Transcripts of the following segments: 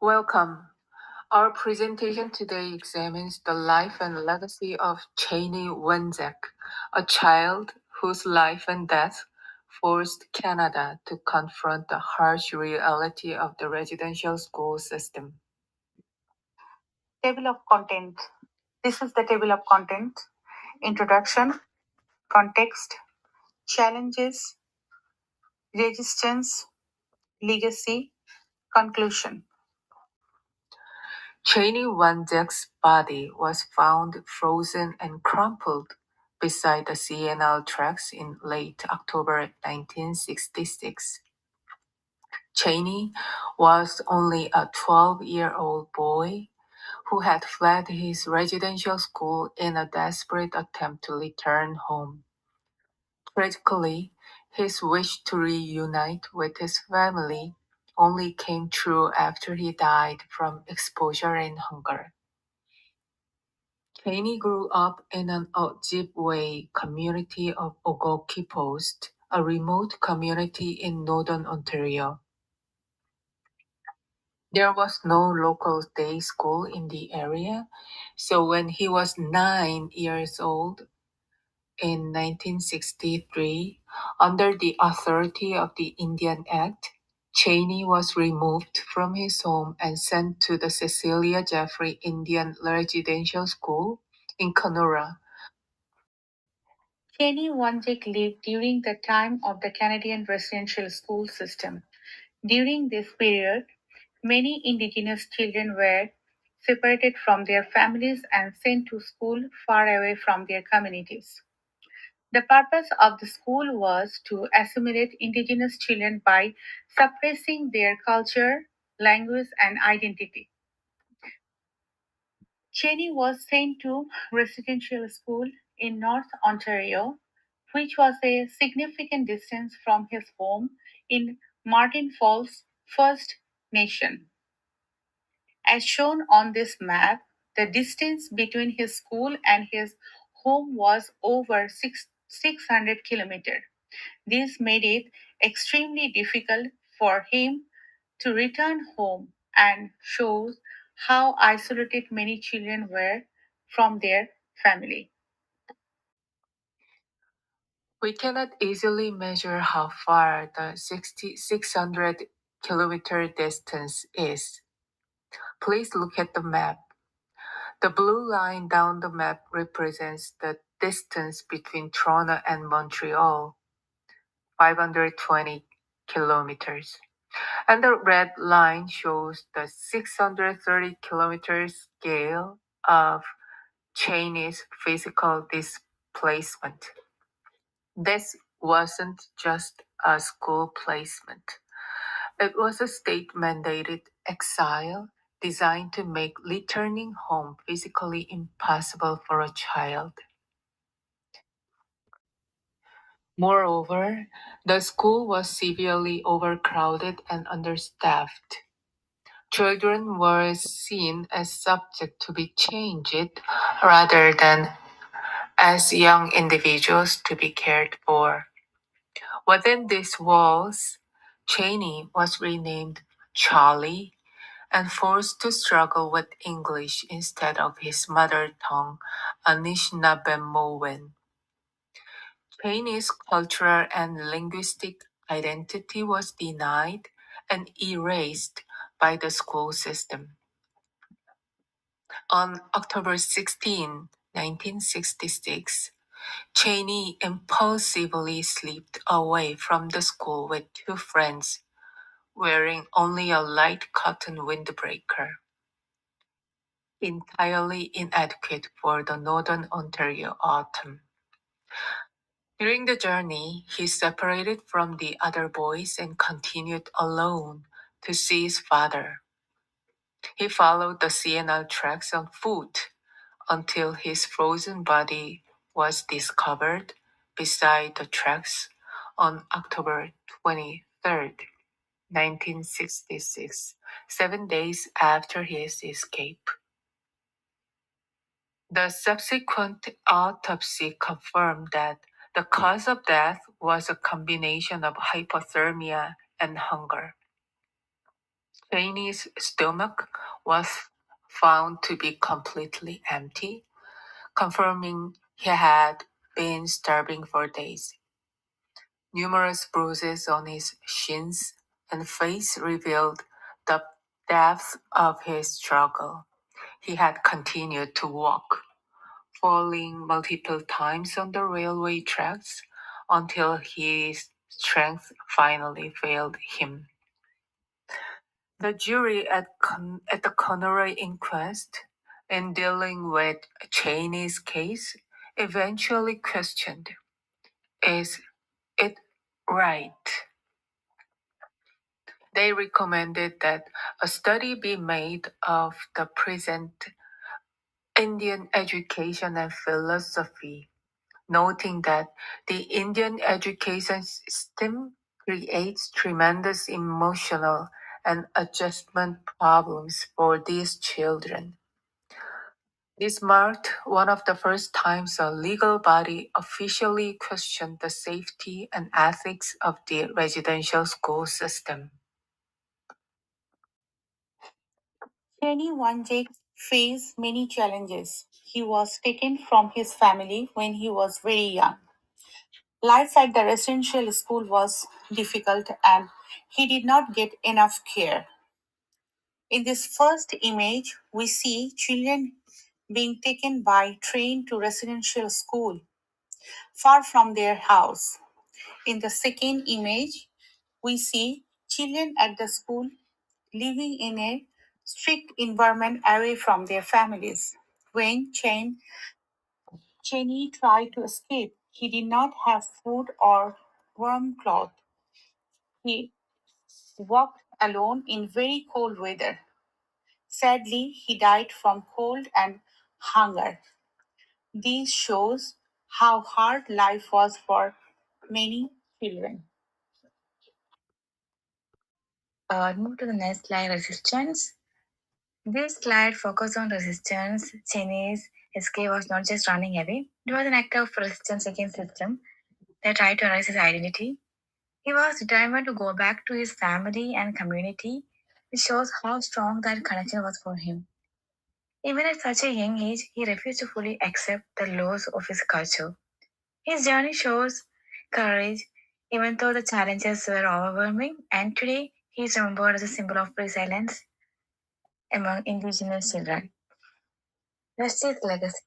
Welcome. Our presentation today examines the life and legacy of Chanie Wenjack, a child whose life and death forced Canada to confront the harsh reality of the residential school system. Table of content. This is the table of content. Introduction, context, challenges, resistance, legacy, conclusion. Chanie Wenjack's body was found frozen and crumpled beside the CNL tracks in late October 1966. Chanie was only a 12-year-old boy who had fled his residential school in a desperate attempt to return home. Tragically, his wish to reunite with his family only came true after he died from exposure and hunger. Chanie grew up in an Ojibwe community of Ogoki Post, a remote community in northern Ontario. There was no local day school in the area, so when he was 9 years old in 1963, under the authority of the Indian Act, Cheney was removed from his home and sent to the Cecilia Jeffrey Indian Residential School in Kenora. Chanie Wenjack lived during the time of the Canadian residential school system. During this period, many Indigenous children were separated from their families and sent to school far away from their communities. The purpose of the school was to assimilate Indigenous children by suppressing their culture, language, and identity. Cheney was sent to residential school in North Ontario, which was a significant distance from his home in Martin Falls First Nation. As shown on this map, the distance between his school and his home was over 600 kilometers. This made it extremely difficult for him to return home and shows how isolated many children were from their family. We cannot easily measure how far the 600-kilometer distance is. Please look at the map. The blue line down the map represents the distance between Toronto and Montreal, 520 kilometers. And the red line shows the 630 kilometer scale of Chinese physical displacement. This wasn't just a school placement. It was a state-mandated exile designed to make returning home physically impossible for a child. Moreover, the school was severely overcrowded and understaffed. Children were seen as subject to be changed rather than as young individuals to be cared for. Within these walls, Cheney was renamed Charlie and forced to struggle with English instead of his mother tongue, Anishinaabemowin. Cheney's cultural and linguistic identity was denied and erased by the school system. On October 16, 1966, Cheney impulsively slipped away from the school with two friends, wearing only a light cotton windbreaker, entirely inadequate for the northern Ontario autumn. During the journey, he separated from the other boys and continued alone to see his father. He followed the CNL tracks on foot until his frozen body was discovered beside the tracks on October 23rd, 1966, 7 days after his escape. The subsequent autopsy confirmed that the cause of death was a combination of hypothermia and hunger. Chaney's stomach was found to be completely empty, confirming he had been starving for days. Numerous bruises on his shins and face revealed the depth of his struggle. He had continued to walk, falling multiple times on the railway tracks until his strength finally failed him. The jury at the coroner's inquest, in dealing with Cheney's case, eventually questioned, is it right? They recommended that a study be made of the present Indian education and philosophy, noting that the Indian education system creates tremendous emotional and adjustment problems for these children. This marked one of the first times a legal body officially questioned the safety and ethics of the residential school system. Chanie Wenjack faced many challenges. He was taken from his family when he was very young. Life at the residential school was difficult and he did not get enough care. In this first image, we see children being taken by train to residential school far from their house. In the second image, we see children at the school living in a strict environment away from their families. When Cheney tried to escape, he did not have food or warm clothes. He walked alone in very cold weather. Sadly, he died from cold and hunger. This shows how hard life was for many children. Move to the next slide, resistance. This slide focuses on resistance. Chinese escape was not just running away, it was an act of resistance against system that tried to erase his identity. He was determined to go back to his family and community, which shows how strong that connection was for him. Even at such a young age, he refused to fully accept the laws of his culture. His journey shows courage, even though the challenges were overwhelming, and today he is remembered as a symbol of resilience among indigenous children. That's his legacy.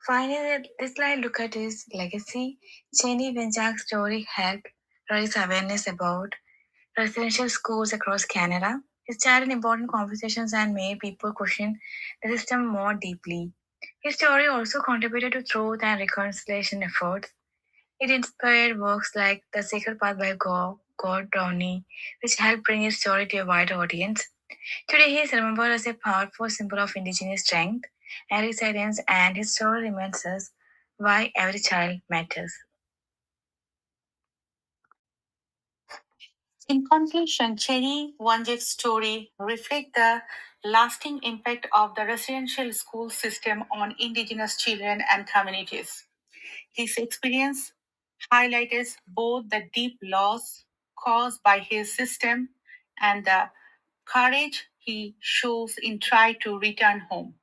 Finally, this slide look at his legacy. Chanie Wenjack's story helped raise awareness about residential schools across Canada. He started important conversations and made people question the system more deeply. His story also contributed to truth and reconciliation efforts. It inspired works like The Sacred Path by God Downey, which helped bring his story to a wider audience. Today, he is remembered as a powerful symbol of Indigenous strength and resilience, and his story reminds us why every child matters. In conclusion, Cherry Wanjak's story reflects the lasting impact of the residential school system on Indigenous children and communities. His experience highlights both the deep loss caused by his system and the courage he shows in trying to return home.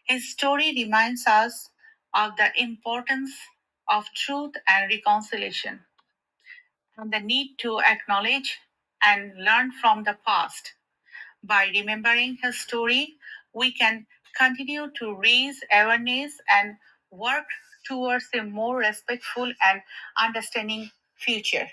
His story reminds us of the importance of truth and reconciliation and the need to acknowledge and learn from the past. By remembering his story, we can continue to raise awareness and work towards a more respectful and understanding future.